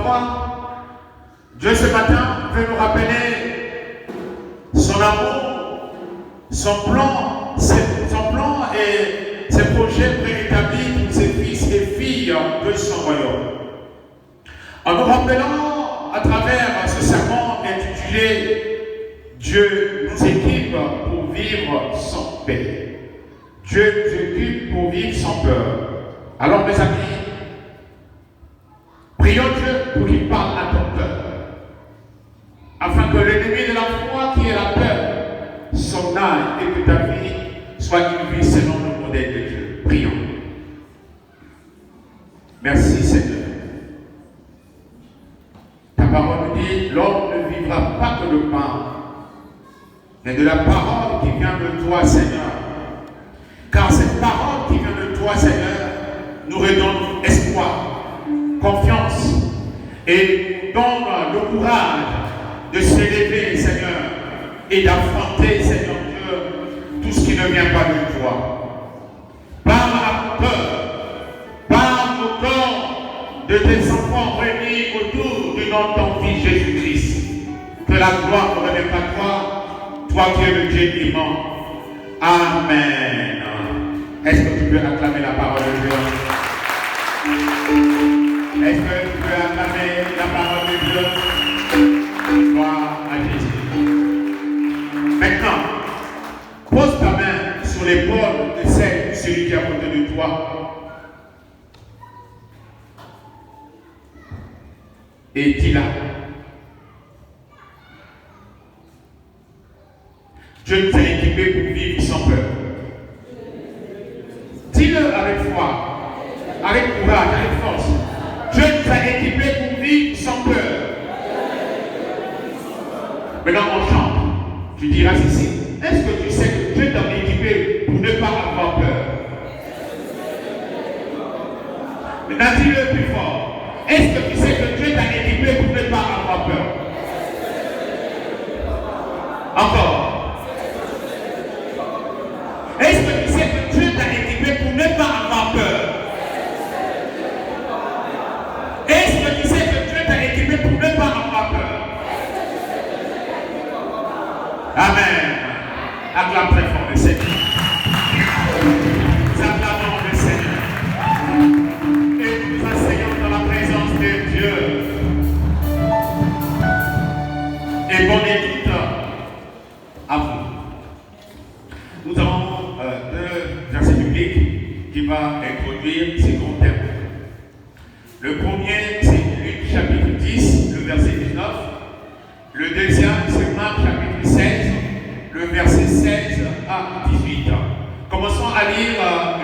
foi, Dieu ce matin veut nous rappeler son amour, son plan et ses projets préétablis pour ses fils et filles de son royaume. En nous rappelant à travers ce sermon intitulé Dieu nous équipe pour vivre sans paix. Dieu nous équipe pour vivre sans peur. Alors mes amis, prions Dieu pour qu'il parle à ton cœur, afin que l'ennemi de la foi qui est la peur s'en aille et que ta vie soit une vie selon le modèle de Dieu. Prions. Merci Seigneur. Ta parole nous dit, l'homme ne vivra pas que de pain, mais de la parole qui vient de toi Seigneur. Car cette parole qui vient de toi Seigneur nous redonne espoir, confiance et nous donne le courage de s'élever Seigneur et d'affronter Seigneur Dieu tout ce qui ne vient pas de toi. Parle à mon cœur, parle au corps de tes enfants réunis autour du nom de ton Fils Jésus-Christ. Que la gloire ne revienne pas toi, toi qui es le Dieu vivant. Amen. Est-ce que tu peux acclamer la parole de Dieu? Est-ce que tu peux acclamer la parole de Dieu? Gloire à Jésus. Maintenant, pose ta main sur l'épaule de celle ou celui qui est à côté de toi. Et dis-la. Dieu nous a équipés pour vivre sans peur. Dis-le avec foi, avec courage, avec force. Dieu nous a équipés pour vivre sans peur. Maintenant on chante. Tu diras ceci. Est-ce que tu sais que Dieu t'a équipé pour ne pas avoir peur? Maintenant dis-le plus fort. Est-ce que tu sais que Dieu t'a équipé pour ne pas avoir peur? Encore. Est-ce que tu sais que Dieu t'a équipé pour ne pas avoir peur? Est-ce que tu sais que Dieu t'a équipé pour ne pas avoir peur? Amen. Acclame très fort le Seigneur. Nous acclamons le Seigneur. Et nous nous asseyons dans la présence de Dieu. Et bonne écoute à vous. Nous avons deux versets bibliques qui vont introduire ces grands thèmes. Le premier, c'est Luc chapitre 10, le verset 19. Le deuxième, c'est Marc chapitre 16, le verset 16 à 18. Commençons à lire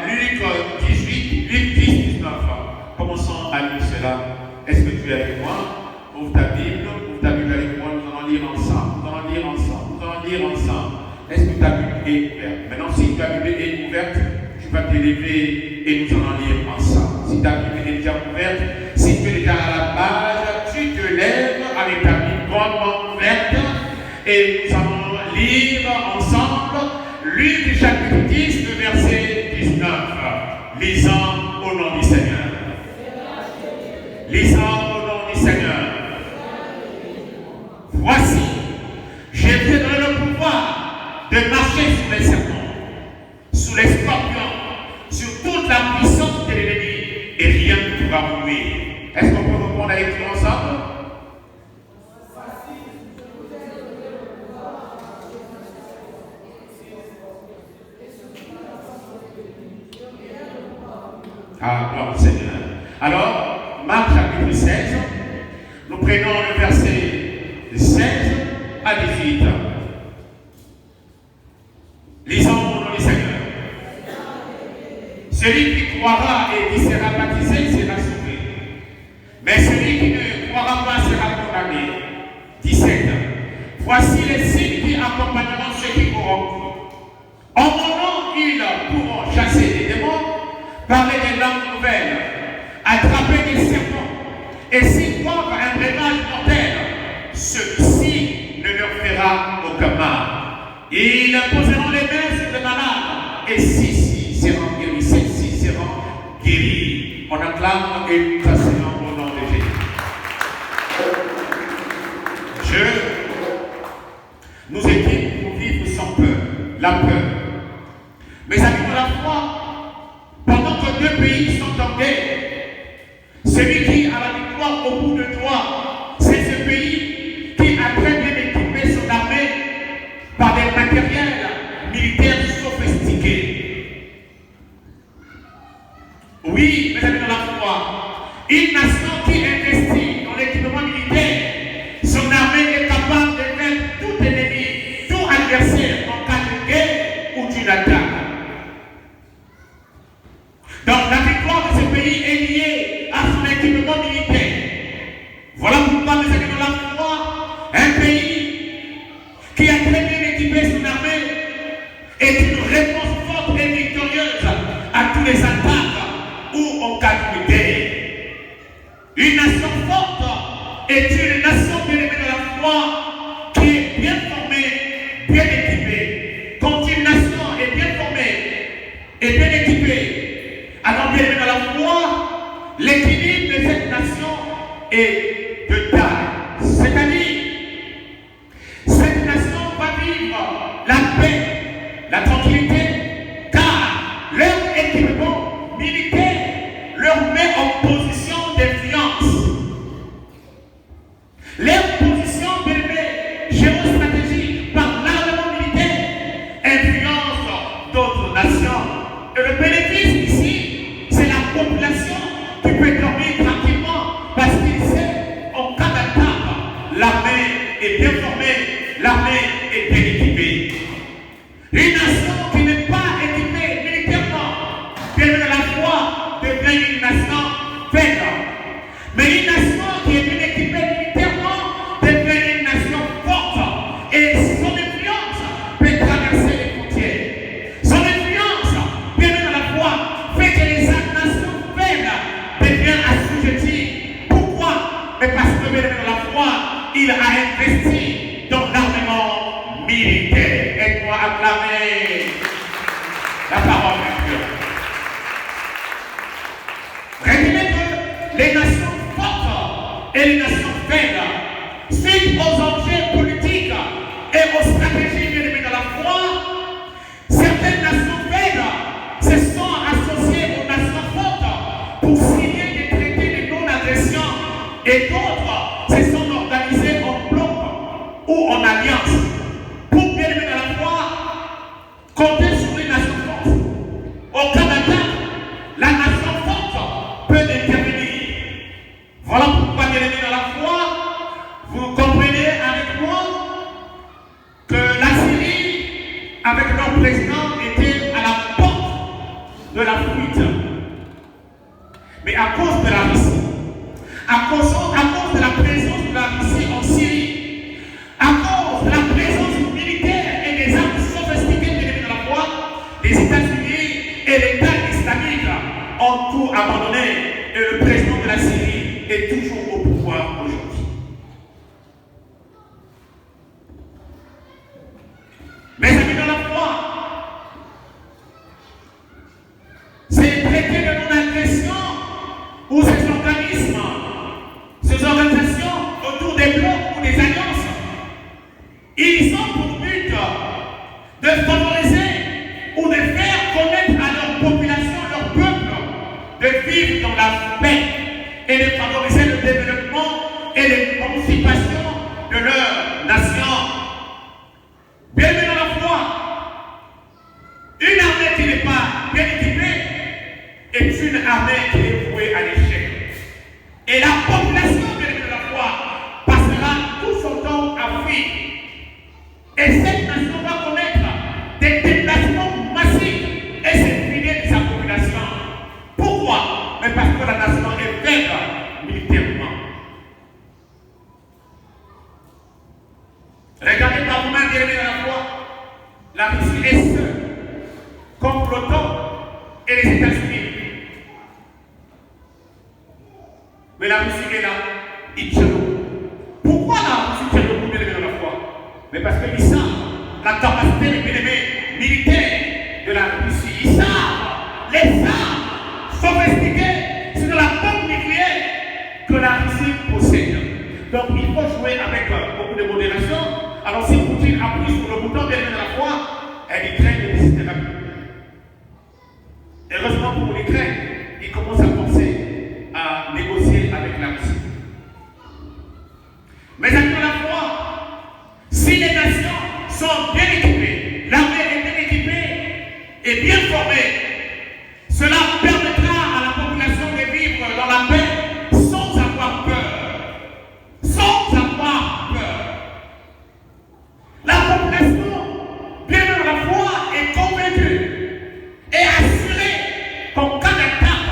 Luc 18, Luc 10, 19. Commençons à lire cela. Est-ce que tu es avec moi? Ouvre ta Bible avec moi, nous allons lire ensemble. Est-ce que ta Bible est ouverte? Maintenant, si ta Bible est ouverte, tu vas te lever et nous allons lire ensemble. Si ta Bible est déjà ouverte, si tu es déjà à la page, tu te lèves avec ta Bible grandement ouverte et nous allons lire ensemble Luc chapitre 10, le verset 19. Lisons au nom du Seigneur. Lisons au nom du Seigneur. Voici, je te donne le pouvoir de marcher sur les serpents, sous les scorpions, sur toute la puissance de l'ennemi, et rien ne pourra vous nuire. Est-ce qu'on peut reprendre avec nous ensemble? Ah, gloire au Seigneur. Alors, Marc chapitre 16, nous prenons le verset 16 à 18. Lisons au nom du Seigneur. Celui qui croira et qui sera baptisé sera sauvé. Mais celui qui ne croira pas sera condamné. 17. Voici les signes qui accompagneront ceux qui auront cru. En mon nom, ils pourront chasser des démons, parler des langues nouvelles, attraper des serpents. Et s'ils boivent un breuvage mortel, celui-ci ne leur fera aucun mal. Ils poseront les mains sur les malades, et ceux-ci seront guéris, ceux-ci seront guéris. On acclame et nous asseyons au nom de Jésus. la peur. Mes amis de la foi, pendant que deux pays sont en guerre, celui qui a la victoire au bout de doigt, c'est ce pays qui a très bien équipé son armée par des matériels militaires sophistiqués. Oui, mes amis de la foi, une nation qui investit dans l'équipement militaire, son armée est capable de mettre tout ennemi, tout adversaire en cas de guerre ou d'une attaque. Donc la victoire de ce pays est liée à son équipement militaire. Voilà pourquoi, mes amis de la foi, un pays qui a très bien équipé son armée est une réponse forte et victorieuse à tous les attaques ou en cas de guerre. Une nation forte est une nation bien aimée de la foi qui est bien formée, bien équipée. Quand une nation est bien formée et bien équipée, alors bien aimée de la foi, l'équilibre de cette nation est de taille. C'est-à-dire, cette nation va vivre la paix, la tranquillité, car leur équipement militaire leur met en position d'influence. Leur position géostratégique par l'armement militaire influence d'autres nations. Et le bénéfice ici, c'est la population qui peut dormir tranquillement parce qu'il sait, en cas d'attaque, l'armée est bien formée, l'armée est bien équipée. Une nation qui n'est pas équipée militairement, bien de la foi, devient une nation faible. Mais une nation qui est bien équipée militairement devient une nation forte. Et son influence peut traverser les frontières. Son influence, bien de la foi, fait que les nations faibles deviennent assujetties. Pourquoi? Mais parce que bien de la foi, il a investi dans l'armement militaire. Aide-moi à acclamer la parole de Dieu. Retenez que les nations fortes et les nations faibles, suite aux enjeux politiques et aux stratégies bien aimées de la foi, certaines nations faibles se sont associées aux nations fortes pour signer des traités de non-agression et d'autres se sont organisées en bloc ou en alliance pour bien aimées de la foi compter sur les nations fortes. Au Canada, la nation forte peut intervenir. Voilà pourquoi, bien aimés dans la foi, vous comprenez avec moi que la Syrie, avec leur président, était à la porte de la fuite. Mais à cause de la Russie, à cause de la présence de la Russie en Syrie, à cause de la présence militaire et des armes sophistiquées bien aimés dans la foi, les États-Unis et l'État islamique ont tout abandonné et le président de la Syrie est toujours au pouvoir aujourd'hui. Mes amis dans la foi, ces traités de non-agression ou ces organisations autour des blocs ou des alliances, ils ont pour but de favoriser ou de faire connaître à leur population, leur peuple, de vivre dans la paix et de favoriser le développement et l'émancipation de leur nation. Bienvenue dans la foi. Une armée qui n'est pas bien équipée est une armée qui est vouée à l'échec. Et la population bienvenue dans la foi passera tout son temps à fuir. Et cette nation va connaître des déplacements massifs et s'épuiser de sa population. Pourquoi? Mais parce que la nation est faible militairement. Regardez par vous-même, bien aimés dans la foi, la Russie est seule contre l'OTAN et les États-Unis. Mais la Russie est là, ils tient debout. Pourquoi la Russie tient debout, bien aimés dans la foi? Mais parce qu'ils savent la capacité des bien-aimés militaires de la Russie. Ils savent les armes sophistiquées sur la bombe nucléaire que la Russie possède. Donc il faut jouer avec beaucoup de modération. Alors si Poutine appuie sur le bouton bien aimé dans la foi, Elle craint de décider rapidement. Heureusement pour l'Ukraine, ils commencent à penser à négocier avec la Russie. Mais avec la foi, si les nations sont bien équipées, l'armée est bien équipée et bien formée, cela permettra à la population de vivre dans la paix sans avoir peur. Sans avoir peur. La population, bien dans la foi, est convaincue et assurée qu'en cas d'attaque,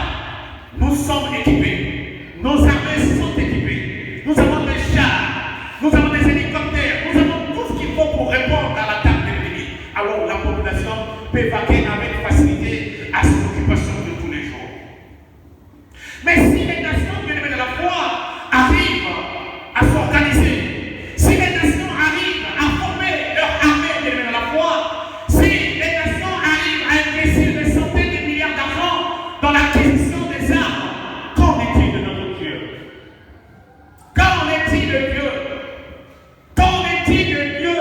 nous sommes équipés. Nos armées sont équipées. Nous avons des chars, nous avons des hélicoptères, nous avons tout ce qu'il faut pour répondre à l'attaque de l'ennemi. Alors la population peut vaquer avec facilité à ses occupations de tous les jours. Mais si les nations, bien aimées de la foi, arrivent à s'organiser, si les nations arrivent à former leur armée, bien aimées de la foi, si les nations arrivent à investir des centaines de milliards d'argent dans l'acquisition des armes, qu'en est-il de notre Dieu? Qu'en est-il de Dieu? Qu'en est-il de Dieu?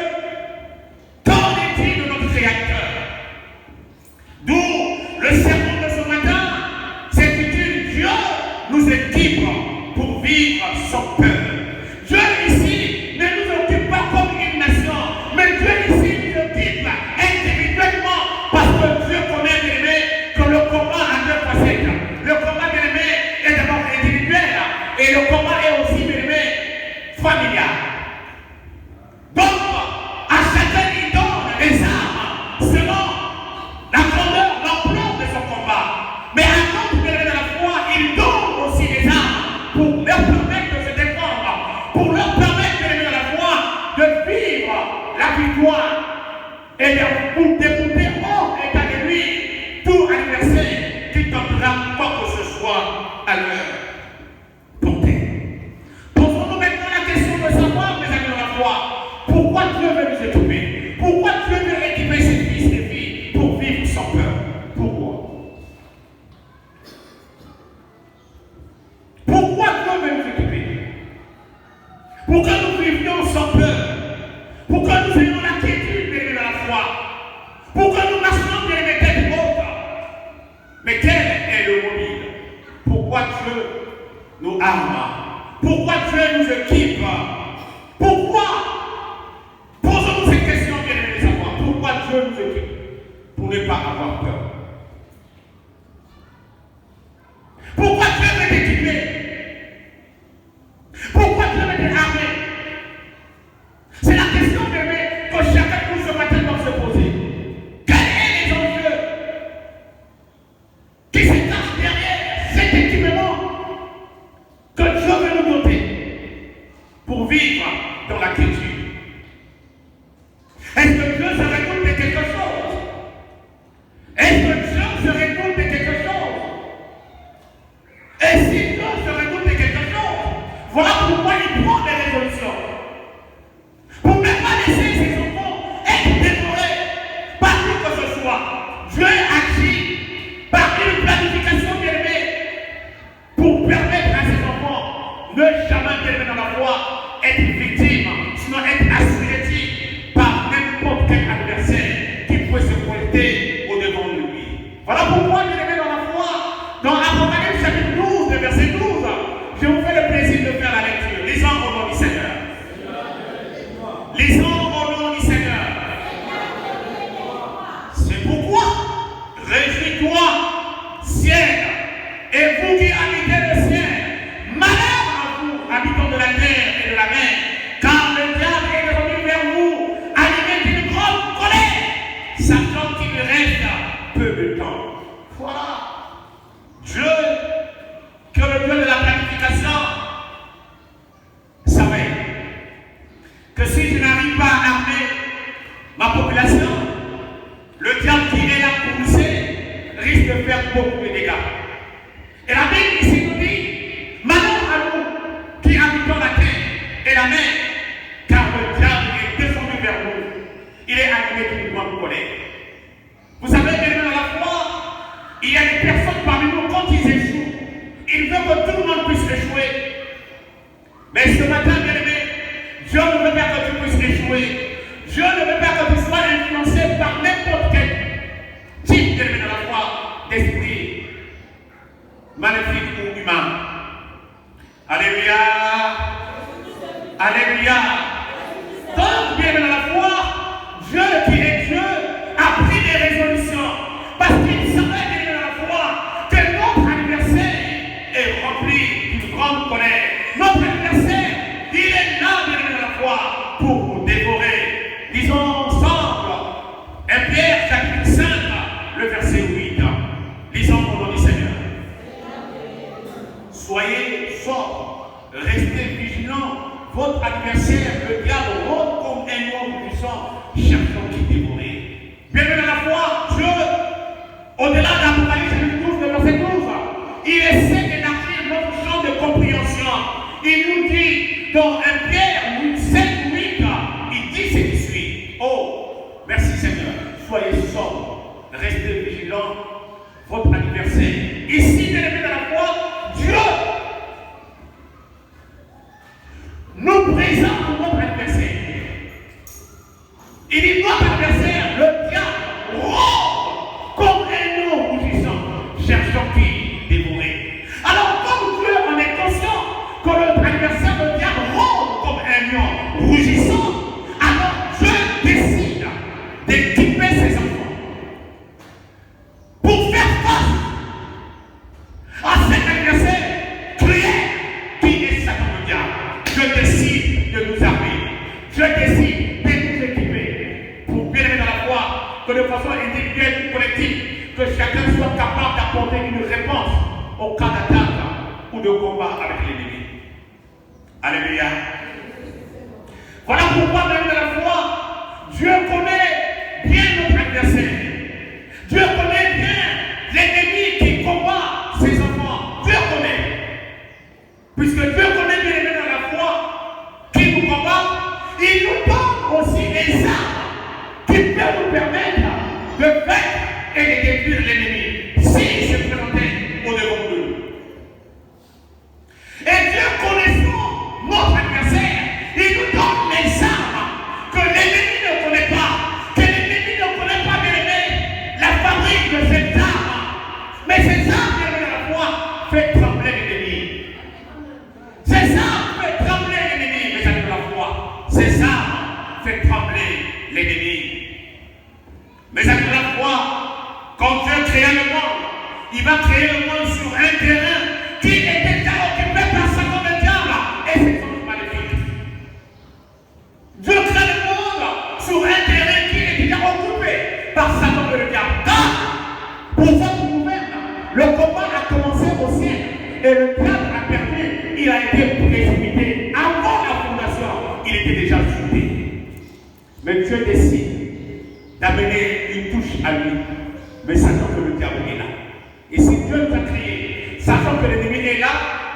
Qu'en est-il de notre Créateur? D'où le sermon de ce matin s'intitule Dieu nous équipe pour vivre sans peur. Dieu ici ne nous occupe pas comme une nation, mais Dieu ici nous occupe individuellement parce que Dieu connaît, bien aimé, que le combat a deux facettes. Le combat, bien aimé, est d'abord individuel et le combat est aussi, bien aimé, familial. Donc, à chacun il donne les armes selon la grandeur, l'ampleur de son combat. Mais à d'autres, bien aimé de la foi, il donne aussi les armes pour leur permettre de se défendre, pour leur permettre, bien aimé de la foi, de vivre la victoire et pour dérouter hors état de lui tout adversaire qui tentera quoi que ce soit à leur portée. Posons-nous maintenant la question de savoir, mes amis de la foi, pourquoi Dieu veut nous équiper? Pourquoi Dieu veut équiper ses fils et filles pour vivre sans peur? Pourquoi? Pourquoi Dieu veut nous équiper? Pourquoi nous vivions sans peur? Pourquoi nous ayons la quiétude, bien aimés de la foi? Pourquoi nous marchons bien les têtes hautes? Mais quel est le mobile? Pourquoi Dieu nous arme? Pourquoi Dieu nous équipe? Pourquoi? Posons-nous cette question, bien aimés de savoir. Pourquoi Dieu nous équipe? Pour ne pas avoir peur. Pourquoi Dieu veut t'équiper? Pourquoi Dieu veut t'armer? C'est la question, bien aimé, que chacun de nous ce matin doit se poser. Quels sont les enjeux qui se cachent derrière cet équipement que Dieu veut nous doter pour vivre dans la quiétude? Est-ce que Dieu se récolte de quelque chose? Est-ce que Dieu se récolte de quelque chose? Et si Dieu se récolte de quelque chose, voilà pourquoi il prend des résolutions. Pour ne pas laisser ses enfants être dévorés par qui que ce soit. Dieu agit par une planification bien aimée pour permettre à ses enfants ne jamais, bien aimés dans la foi, être victimes, sinon être assujettis par n'importe quel adversaire qui peut se pointer au-devant de lui. Voilà pourquoi, bien aimés dans la foi, dans Apocalypse chapitre 12, le verset 12, je vous fais le plaisir de faire la lecture. Lisons au nom du Seigneur. Lisons au nom du Seigneur. C'est pourquoi, réjouis-toi, ciel, et vous qui habitez le ciel, malheur à vous, habitants de la terre et de la mer, car le diable est revenu vers vous, animé d'une grande colère, sachant qu'il reste peu de temps. Voilà. Dieu, que le Dieu de la planification, savait que si je n'arrive pas à armer ma population, le diable qui est là pour pousser risque de faire beaucoup de dégâts. Et la Bible ici nous dit, malheur à nous qui habitons la terre et la mer, car le diable est descendu vers nous. Il est animé d'une grande colère. Vous savez, bien dans la foi, il y a des personnes parmi nous, quand ils échouent, ils veulent que tout le monde puisse échouer. Mais ce matin, bien aimé, Dieu ne veut pas que tu puisses échouer. Dieu ne veut pas que tu sois influencé par n'importe quel type d'élément à la foi d'esprit maléfique ou humain. Alléluia. Alléluia. Donc, bien à la foi, Dieu qui est Dieu a pris des résolutions parce qu'il savait bien à la foi que notre anniversaire est rempli d'une grande colère. Notre anniversaire, il est là bien à la foi pour nous dévorer. Disons ensemble, 1 Pierre chapitre 5, le verset 8. Lisons au nom du Seigneur. Soyez sobres, restez vigilants. Votre adversaire, le diable, rôde comme un lion puissant, cherchant qui dévorer. Bienvenue à la foi, Dieu, au-delà d'Apocalypse chapitre 12, le verset 12, il essaie d'élargir notre champ de compréhension. Il nous dit dans 1 Pierre 7, 8, il dit ce qui suit. Oh, merci Seigneur, soyez sobres, restez vigilants, votre adversaire. Ici, bienvenue à la foi, Dieu nous présente notre adversaire. Il dit notre adversaire, le diable, rôde comme un lion rougissant, cherchant qui dévorer. Alors, comme Dieu en est conscient que notre adversaire, le diable, rôde comme un lion rougissant, alors Dieu décide d'équiper ses enfants pour faire face à cet adversaire cruel qui est Satan le diable. Je décide de nous armer. Je décide de nous équiper pour bien aimer dans la foi, que de façon individuelle ou collective, que chacun soit capable d'apporter une réponse au cas d'attaque ou de combat avec l'ennemi. Alléluia. Voilà pourquoi même dans la foi, Dieu connaît bien notre adversaire. Dieu connaît bien l'ennemi qui combat ses enfants. Dieu connaît. Puisque Dieu connaît bien les dans la foi qui nous combat, il nous donne aussi les armes qui peuvent nous permettre de vaincre et de détruire l'ennemi s'il se présentait au-devant de nous. Et Dieu connaissant notre adversaire, il nous donne les armes que l'ennemi ne connaît pas, que l'ennemi ne connaît pas bien aimé, la fabrique de ces armes. Mais ces armes bien dans la foi fait trembler l'ennemi. Ces armes fait trembler l'ennemi, mes amis de la foi. Ces armes fait trembler l'ennemi. Mes amis de la foi, quand Dieu créa le monde, il va créer le monde sur un terrain qui était déjà occupé par Satan le diable et ses anges maléfiques. Dieu crée le monde sur un terrain qui était déjà occupé par Satan le diable. Car, pour cette nouvelle, le combat a commencé au ciel et le diable a perdu. Il a été précipité. Avant la fondation, il était déjà jeté. Mais Dieu décide d'amener une touche à lui. Mais sachant que le diable est là. Et si Dieu nous a créé, sachant que l'ennemi est là,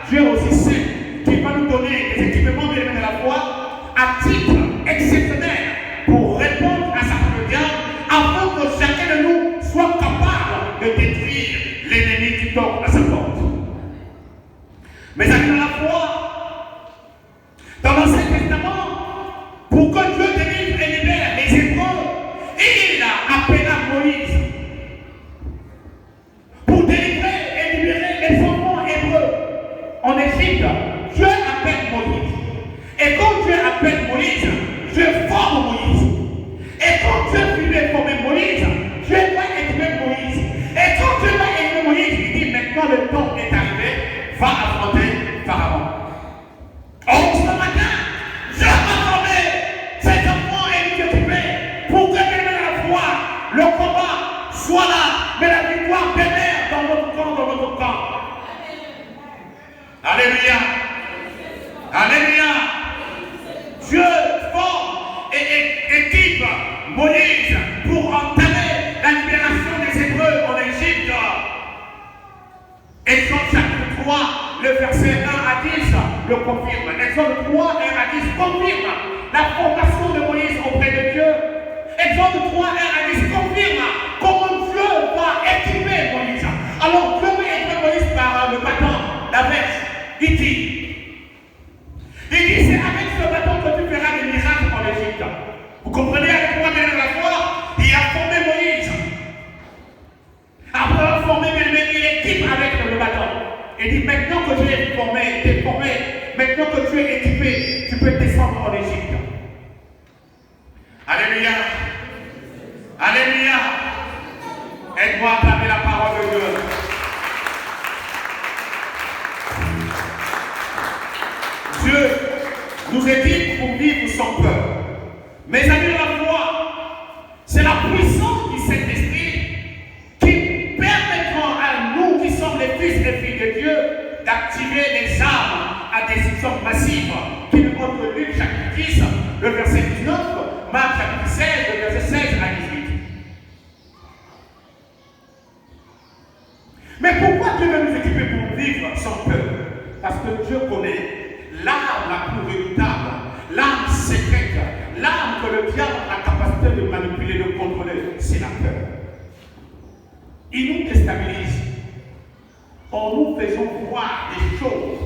Dieu aussi sait qu'il va nous donner des équipements de la foi à titre exceptionnel pour répondre à Satan le diable, afin que chacun de nous soit capable de détruire l'ennemi qui toque à sa porte. Mais dans la foi, dans l'Ancien Testament, pour que Dieu délivre et libère les Hébreux, il a appelé Moïse pour délivrer et libérer les enfants hébreux en Égypte. Dieu appelle Moïse. Et quand Dieu appelle Moïse, Dieu forme Moïse. Et quand Dieu voulait former Moïse, Dieu va élever Moïse. Et quand Dieu va élever Moïse, il dit maintenant le temps est arrivé, va affronter Pharaon. Or, ce matin, Dieu va former ses enfants et nous occuper pour que la foi, le combat soit là, mais la victoire demeure dans votre camp, dans votre camp. Alléluia. Alléluia. Dieu forme et équipe Moïse pour entamer la libération des Hébreux en Égypte. Exode chapitre 3, le verset 1 à 10 le confirme. Exode 3, 1 à 10 confirme la formation de Moïse auprès de Dieu. Exode 3, 1 à 10 confirme comment Dieu va équiper Moïse. Alors Dieu va équiper Moïse par le bâton, la verse. Il dit, c'est avec ce bâton que tu feras des miracles en Égypte. Vous comprenez? Alléluia. Alléluia. Aide-moi à acclamer la parole de Dieu. Dieu nous équipe pour vivre sans peur. Mes amis de la foi, c'est la puissance du Saint-Esprit qui permettra à nous qui sommes les fils et filles de Dieu d'activer les armes à décision massive qui nous montre Luc chapitre 10, le verset 19, Marc chapitre 16, le verset 16 à 18. Mais pourquoi Dieu veut nous équiper pour vivre sans peur? Parce que Dieu connaît l'arme la plus redoutable, l'arme secrète, l'arme que le diable a la capacité de manipuler, de contrôler, c'est la peur. Il nous déstabilise en nous faisant voir des choses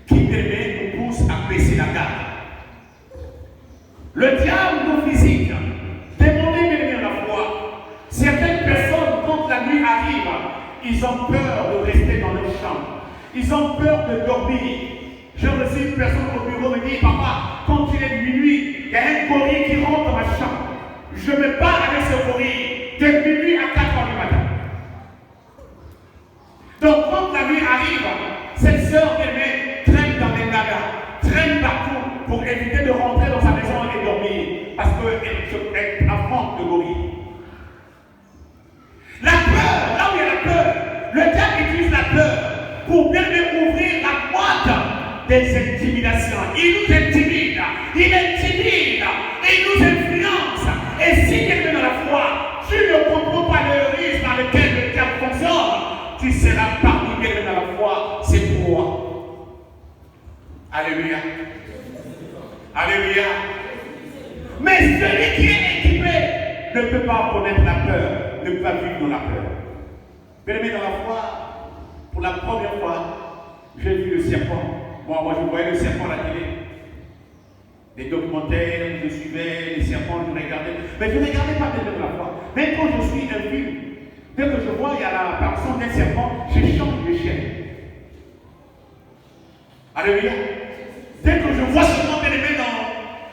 qui nous poussent à baisser la garde. Le diable nous physique, demandez bien la foi. Certaines personnes, quand la nuit arrive, ils ont peur de rester dans leur chambre. Ils ont peur de dormir. Je reçois une personne au bureau me dit, papa, quand il est minuit, il y a un gorille qui rentre dans ma chambre. Je me bats avec ce gorille de minuit à 4 heures du matin. Donc quand la nuit arrive, cette sœur aimée traîne dans les nagas, traîne partout pour éviter de rentrer dans sa maison et dormir, parce qu'elle affronte le gorille. La peur, là où il y a la peur, le diable utilise la peur pour bien ouvrir la boîte des intimidations. Il nous intimide, il intimide, il nous influence. Et si quelqu'un dans la foi, tu ne comprends pas le risque dans lequel le diable fonctionne, tu seras parmi quelqu'un dans la foi, c'est pour moi. Alléluia. Alléluia. Mais celui qui est équipé ne peut pas connaître la peur, ne peut pas vivre dans la peur. Bien-aimé dans la foi, pour la première fois, j'ai vu le serpent. Moi, je voyais le serpent à la télé. Les documentaires, je suivais les serpents, je regardais. Mais je ne regardais pas de la foi. Même quand je suis un film, dès que je vois il y a l'apparition d'un serpent, je change de chaîne. Alléluia. Dès que je vois seulement bien-aimé il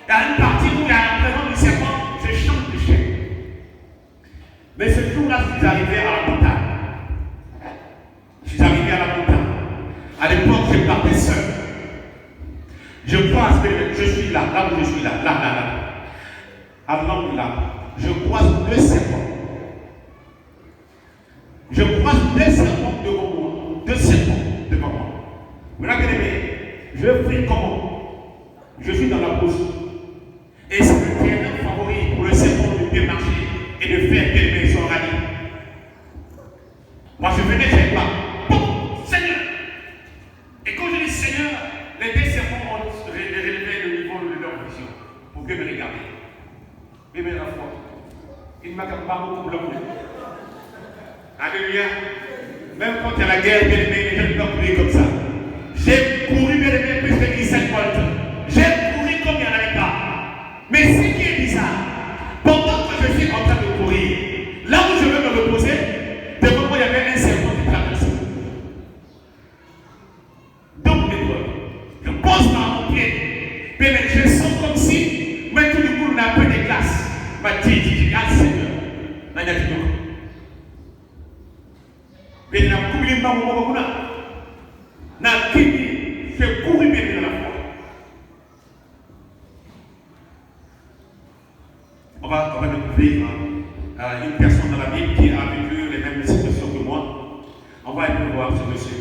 y a une partie où il y a la présence du serpent, je change de chaîne. Mais ce jour-là, je suis arrivé à la montagne. Je suis arrivé à la montagne. À l'époque, je partais seul. Je croise, je suis là où je suis là. À l'angle là, je croise deux serpents. Je croise deux serpents devant moi. Deux serpents devant moi. Vous l'avez aimé? Je fais comment? Je suis dans la brousse. Et c'est le terrain favori pour le serpent de bien marcher et de faire bien son rallye. Moi, je venais, je n'avais pas. Bon, Seigneur! Et quand je dis Seigneur, les deux serpents ont relevé le niveau de leur vision pour que me regarder. Mais la foi, il m'a pas beaucoup bloqué. Alléluia. Même quand il y a la guerre, les gens ne peuvent prier comme ça. J'ai couru plus de 17 volts. J'ai couru comme il n'y en avait pas. Mais ce qui est bizarre, pendant que je suis en train de courir, là où je veux me reposer, devant moi il y avait un serpent qui traversait. Donc je pose dans mon pied, mais je sens comme si, mais tout le coup on a un peu de glace. Ma dit, ah Seigneur, n'a pas dit. Mais il n'a pas couru dans mon monde. N'a quitté, je cours bien dans la foi. On va découvrir une personne dans la Bible qui a vécu les mêmes situations que moi. On va aller voir ce monsieur.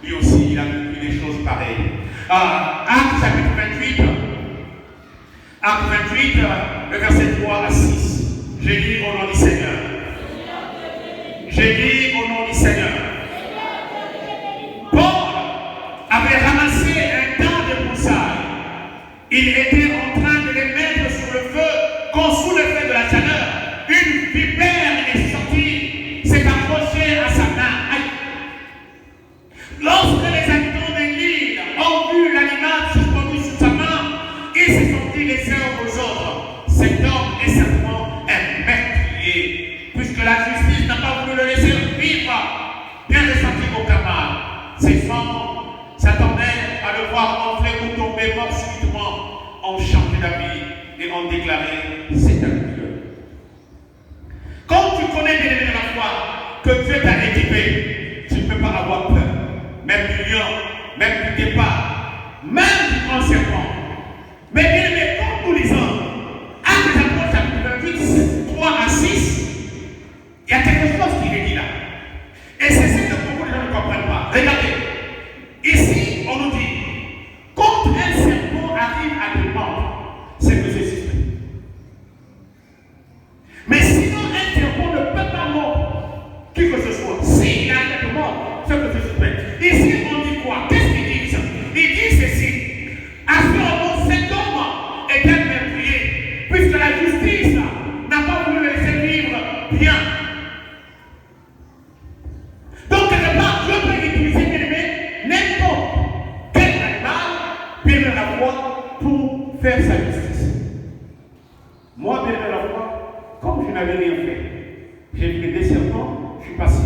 Lui aussi, il a vécu des choses pareilles. Acte chapitre 28. Acte 28, le verset 3 à 6. Je lis au nom du Seigneur. Je lis au nom du Seigneur. Avait ramassé un tas de broussailles. Il était en train de les mettre sur le feu, quand sous le feu de la chaleur, une vipère est sortie, s'est approchée à sa main. Aïe. Lorsque les habitants de l'île ont vu l'animal suspendu sur sa main, ils se sont dit les uns aux autres, cet homme est certainement un meurtrier, puisque la justice n'a pas voulu le laisser vivre. Bien ressenti vos camarades. Ces femmes s'attendaient à le voir entrer ou tomber mort subitement, ont changé d'avis et ont déclaré c'est un que Dieu t'a équipé, tu ne peux pas avoir peur. Même du lion, même du départ, même du grand serpent. Mais bien aimé, quand nous lisons Actes des Apôtres, chapitre 28, 3 à 6, il y a quelque chose qui est dit là. Et c'est ce que beaucoup de gens ne comprennent pas. Regardez, ici, on nous dit, quand un serpent arrive à te mordre, c'est que c'est suspect. Mais sinon, un serpent ne peut pas mordre qui que ce soit. S'il arrive à te mordre, c'est que c'est suspect. Ici, on dit quoi? Qu'est-ce qu'ils disent? Ils disent ceci. À ce moment, cet homme est un meurtrier, puisque la justice n'a pas voulu le laisser vivre bien. Donc, quelque part, Dieu peut utiliser, bien aimé, n'importe quel animal, bien aimé la foi, pour faire sa justice. Moi, bien aimé la foi, comme je n'avais rien fait, j'ai vu des serpents, je suis passé.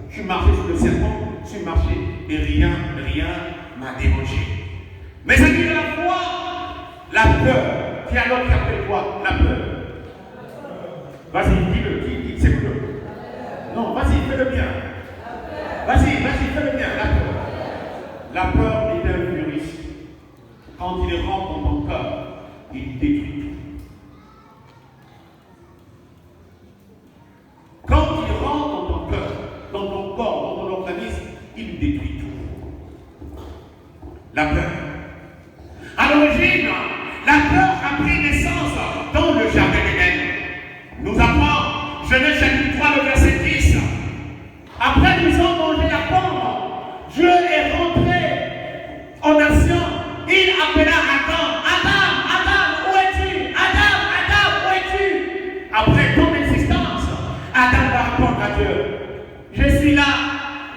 Je suis marché sur le serpent, je suis marché, et rien m'a dérangé. Mes amis de la foi, la peur, qui a l'autre qui appelle quoi? La peur. Vas-y, dis-le, c'est le. Non, vas-y, fais-le bien. Vas-y, fais-le bien, la peur. La peur est un virus. Quand il rentre dans ton cœur, il détruit tout. Quand il rentre dans ton cœur, dans ton corps, dans ton organisme, il détruit tout. La peur. À l'origine, la peur a pris naissance dans le jardin d'Éden. Nous avons Genèse chapitre 3, le verset 10. Après nous avons mangé la pomme, Dieu est rentré en action. Il appela Adam. Adam, où es-tu? Adam, où es-tu? Après ton existence, Adam va répondre à Dieu. Je suis là,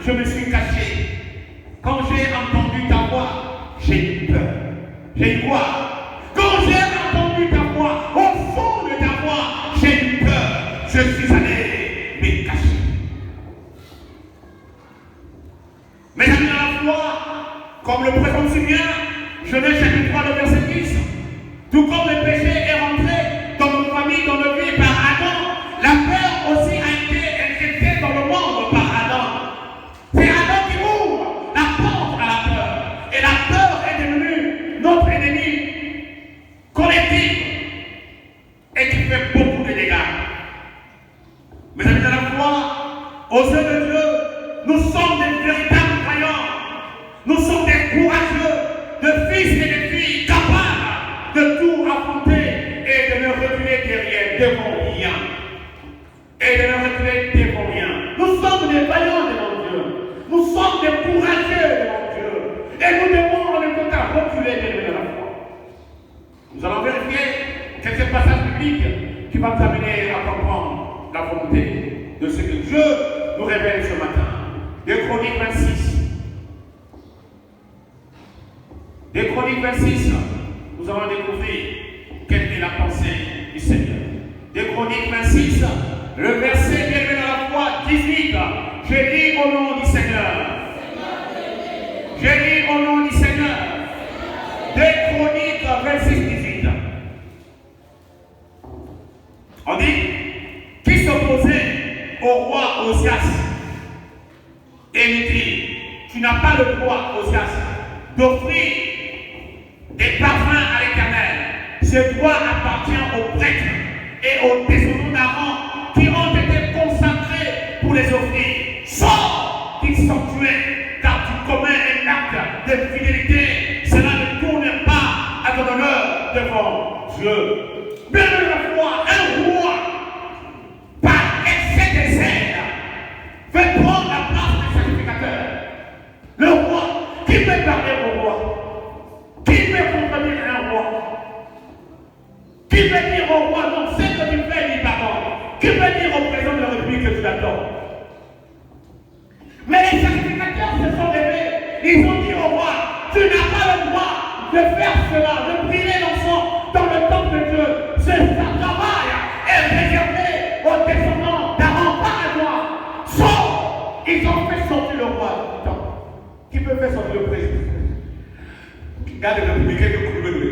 je me suis caché. Quand j'ai entendu ta voix, j'ai eu peur. J'ai eu quoi? Quand j'ai entendu ta voix, au fond de ta voix, j'ai eu peur. Je suis allé me cacher. Mais amis dans la foi, comme le présente si bien, Genèse chapitre 3, le verset 10, tout comme le péché est rentré dans nos familles, dans nos vies par Adam, la peur aussi a été injectée dans le monde par Adam. C'est Adam qui ouvre la porte à la peur. Et la peur est devenue notre ennemi collectif et qui fait beaucoup de dégâts. Mes amis dans la foi, aux yeux de Dieu, nous sommes des véritables croyants. Nous sommes des courageux, de fils et de filles capables de tout affronter et de ne reculer derrière, devant rien. Et de ne reculer devant rien. Nous sommes des vaillants devant Dieu. Nous sommes des courageux devant Dieu. Et nous devons en écouter à reculer derrière la foi. Nous allons vérifier quelques passages bibliques qui vont nous amener à comprendre la volonté de ce que Dieu nous révèle ce matin. 2 Chroniques 26. 2 Chroniques 26, nous allons découvrir quelle est la pensée du Seigneur. 2 Chroniques 26, le verset bien dans la foi 18. Je lis au nom du Seigneur. Je lis au nom du Seigneur. 2 Chroniques 26, 18. On dit qui s'opposait au roi Osias et lui dit, tu n'as pas le droit, Osias, d'offrir des parfums à l'Éternel. Ce droit appartient aux prêtres et aux descendants d'Aaron qui ont été consacrés pour les offrir. Sors du sanctuaire, car tu commets un acte de fidélité. Cela ne tourne pas à ton honneur devant Dieu. Bien de la foi, un roi, par excès de zèle, veut prendre la place du sacrificateur. Le roi, qui peut parler au roi? Qui peut contenir un roi? Qui peut dire au roi, non, ce que tu fais, il pardonne? Qui peut dire au président de la République que tu l'attends? Mais les sacrificateurs se sont levés. Ils ont dit au roi, tu n'as pas le droit de faire cela, de brûler l'encens dans le temple de Dieu. Ce travail est réservé aux descendants d'Aaron, pas à toi. Sauf, ils ont fait sortir le roi du temple. Qui peut faire sortir le président? Garde le républicain de Kouloubé.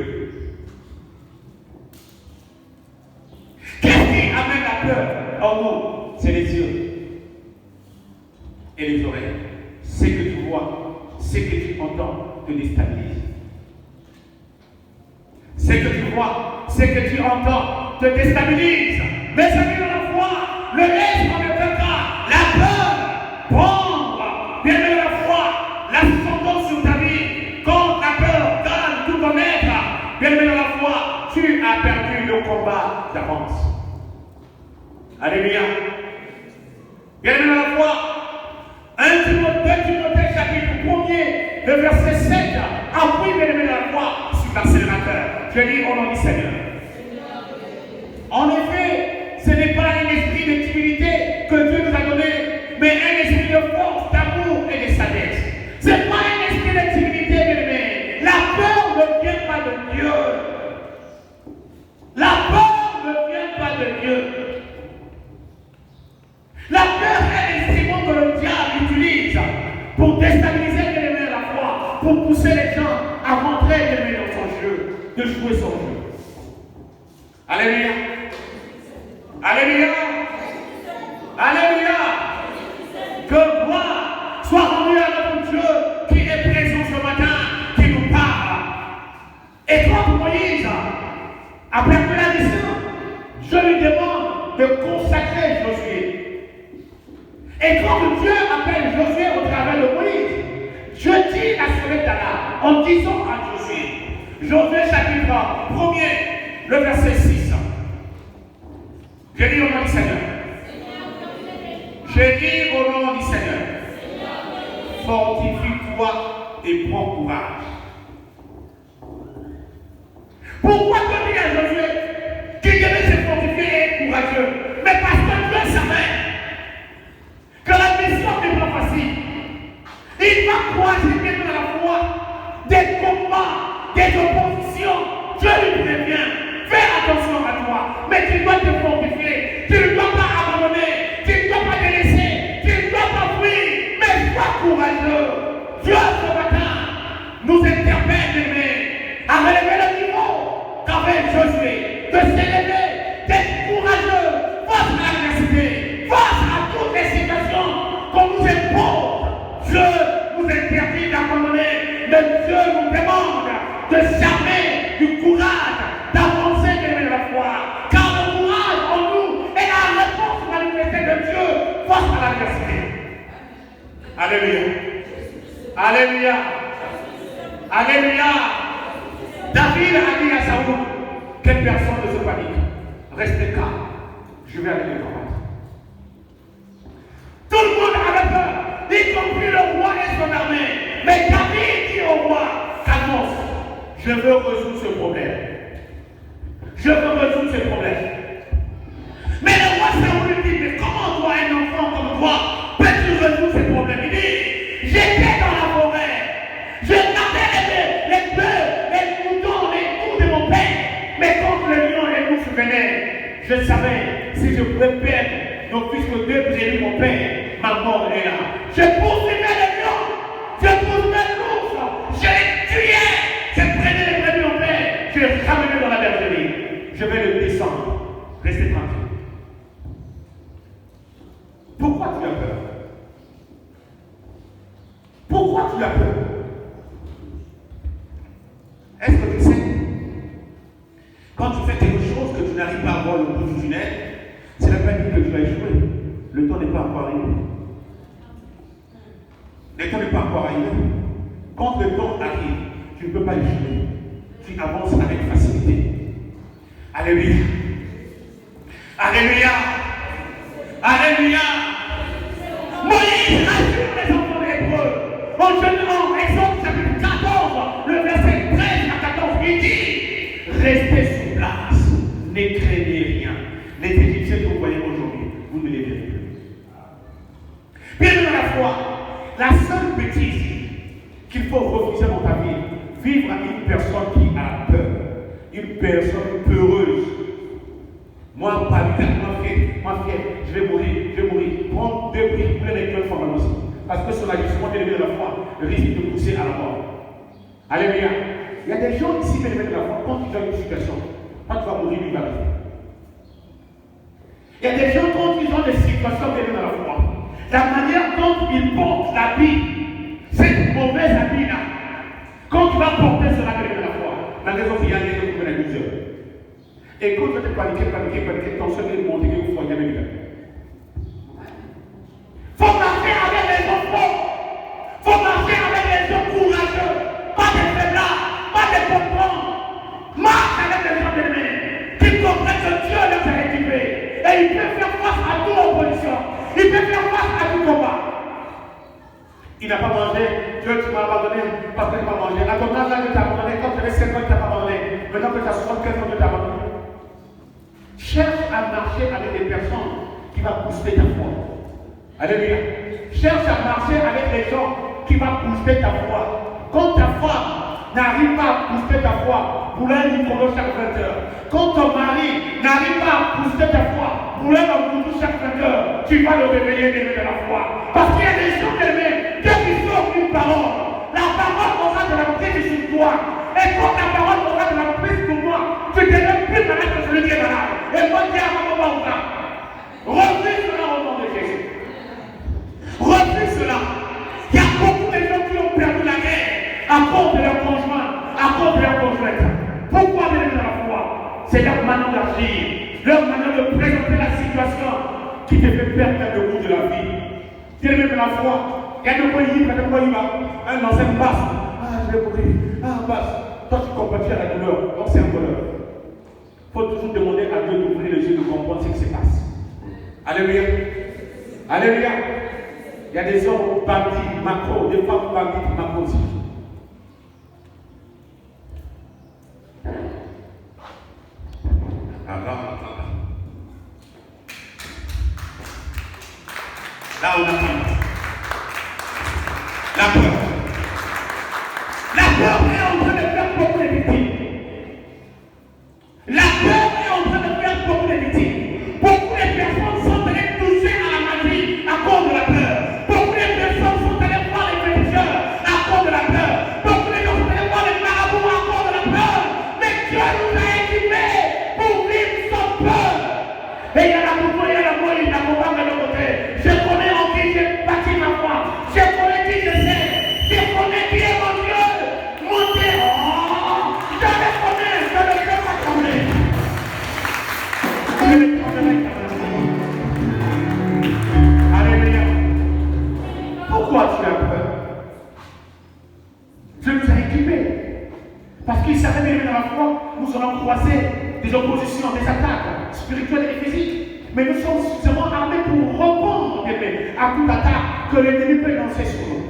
Qu'est-ce qui amène la peur en nous? C'est les yeux. et les oreilles. Ce que tu vois, ce que tu entends te déstabilise. Ce que tu vois, ce que tu entends te déstabilise. Mes amis dans la foi, le risque ne peut pas la peur prendre, bien aimé dans la foi, l'ascendant sur ta vie. Quand la peur gagne tout ton être, bien aimé dans la foi, tu as perdu le combat d'avance. Alléluia. Bien aimé dans la foi, 2 Timothée chapitre 1er, le verset 7, appuie bien aimé dans la foi sur l'accélérateur. Je lis au nom du Seigneur. En effet, ce n'est pas un esprit de timidité que Dieu nous a donné, mais un esprit de force, d'amour et de sagesse. Ce n'est pas un esprit de timidité, bien aimé. La peur ne vient pas de Dieu. La peur ne vient pas de Dieu. La peur est l'instrument que le diable utilise pour déstabiliser bien-aimé la foi, pour pousser les gens à rentrer bien-aimé dans son jeu, de jouer son jeu. Alléluia. Alléluia. Alléluia. Que gloire soit rendue à notre Dieu qui est présent ce matin, qui nous parle. Et quand Moïse a perdu la mission, je lui demande de consacrer Josué. Et quand Dieu appelle Josué au travers de Moïse, je dis la sonnette d'Allah en disant à Josué, Josué chapitre 1er, le verset 6. Je dis au nom du Seigneur. Je dis au nom du Seigneur. Fortifie-toi et prends courage. Pourquoi Dieu dit à Josué qu'il devait se fortifier et être courageux? Mais parce que Dieu savait que la mission n'est pas facile. Il va croiser dans la foi des combats, des oppositions. Dieu lui prévient. Fais attention à toi. Mais tu dois te fortifier. Tu ne dois pas abandonner. Tu ne dois pas te laisser. Tu ne dois pas fuir. Mais sois courageux. Dieu ce matin nous interpelle, aimés, à relever le niveau qu'avait Josué, de s'élever, d'être courageux face à l'adversité, face à toutes les situations qu'on nous impose. Dieu nous interdit d'abandonner, mais Dieu nous demande de s'armer du courage, d'avancer de la foi. Car le courage en nous est la réponse manifestée de Dieu face à l'adversité. Alléluia. Alléluia. Alléluia. David a dit à Saoul que personne ne se panique. Restez calme. Je vais aller les combattre. Tout le monde avait peur, y compris le roi et son armée. Mais David dit au roi, calmos, je veux résoudre ce problème. Je veux résoudre ce problème. Mais le roi Saoul lui dit, mais comment toi, un enfant comme toi, peux-tu résoudre ce problème? Il dit, j'étais dans la forêt. Je gardais les bœufs, les moutons, les coups de mon père. Mais quand le lion et les moufles venaient, je savais, si je pouvais perdre nos fils que Dieu prédit mon père, ma mort est là. Je poursuivais les lions, je poursuivais l'ours, je les tuais, je prenais les brebis de mon père, je les ramenais dans la bergerie. Je vais le descendre. Restez tranquille. Pourquoi tu as peur? Pourquoi tu as peur? Est-ce que tu sais, quand tu fais quelque chose que tu n'arrives pas à voir le bout du tunnel, c'est la peine que tu vas échouer. Le temps n'est pas encore arrivé. Le temps n'est pas encore arrivé. Quand le temps arrive, tu ne peux pas échouer. Tu avances avec facilité. Alléluia. Alléluia. Alléluia. Moïse rassure les enfants d'Hébreu. En Exode chapitre 14, le verset 13 à 14, il dit, restez sur place, ne craignez rien. Les Égyptiens que vous voyez aujourd'hui, vous ne les verrez plus. Bien dans la foi, la seule bêtise qu'il faut refuser dans ta vie, vivre avec une personne qui a peur, une personne peureuse. Moi, pas moi fier, je vais mourir. Prends 2 briques pleines avec 2 formes aussi. Parce que sur la justement élevé de la foi risque de pousser à la mort. Alléluia. Il y a des gens ici élevés de la foi, quand ils ont une situation, quand tu vas mourir, lui va vivre. Il y a des gens quand ils ont des situations élevées dans la foi. La manière dont il porte l'habit, cette mauvaise habit-là, quand tu vas porter cela avec la foi, malgré que il y a des gens qui connaissent 12 heures. Et quand tu vas te paniquer, ton seul est monté, il faut y aller. Il faut marcher avec les gens forts. Il faut marcher avec les gens courageux. Pas des faiblards, pas des pompons. Marche avec les gens aimés qui comprennent que Dieu les a équipés. Et il peut faire face à toute opposition. Il peut faire face à tout combat. Il n'a pas mangé. Dieu, tu m'as abandonné parce que tu m'as mangé. À ton âge, là, tu t'as abandonné. Quand tu avais 5 ans, tu t'as pas abandonné. Maintenant que tu as 75 ans, tu t'as abandonné. Cherche à marcher avec des personnes qui vont booster ta foi. Alléluia. Cherche à marcher avec les gens qui vont booster ta foi. Quand ta femme n'arrive pas à booster ta foi, pour un Nicolas chaque 20 heures. Quand ton mari n'arrive pas à booster ta foi, pour un Nicolas chaque 20 heures, tu vas le réveiller de la foi. Parce qu'il y a des gens aimés, dès qu'ils sortent une parole, la parole aura de la prise sur toi. Et quand la parole aura de la prise sur toi, tu ne deviens plus malade que celui qui est malade. Et moi, je dis à mon moment, refuse cela au nom de Jésus. Refuse cela. Il y a beaucoup de gens qui ont perdu la guerre à cause de leur conjoint, à cause de leur conjointe. Pourquoi venir dans la foi? C'est leur manière d'agir, leur manière de présenter la situation qui te fait perdre le goût de la vie. Tu es même dans la foi. Il y a de quoi il va, un ancien basse. Ah, je vais mourir. Ah, basse. Toi, tu compatis à la douleur. Donc, c'est un bonheur. Il faut toujours demander à Dieu d'ouvrir les yeux, de comprendre ce qui se passe. Alléluia. Alléluia. Il y a des hommes bandits, macro, des femmes bandites, macro aussi. Là, on attend. La peur. La peur est en train de faire beaucoup de victimes. La peur est en train de faire beaucoup de victimes. Beaucoup de personnes sont allées toucher à la magie à cause de la peur. Beaucoup de personnes sont allées voir les féticheurs à cause de la peur. Beaucoup de gens sont allés voir les marabouts à cause de la peur. Mais Dieu nous a équipés pour vivre sans peur. Et il y a la bouton, il y a la mort, il y a la combat de l'autre côté. Je connais en qui j'ai bâti ma foi. Je connais qui je sais. Je connais qui est mon Dieu. Mon Dieu. Oh, je le connais. Je ne le fais pas trembler. Je le tremblerai. Alléluia. Pourquoi tu as peur? Dieu nous a équipés. Parce qu'il savait bien dans la foi, nous allons croiser des oppositions, des attaques spirituelles et physiques. Mais nous sommes suffisamment armés pour répondre à toute attaque que l'ennemi peut lancer sur nous.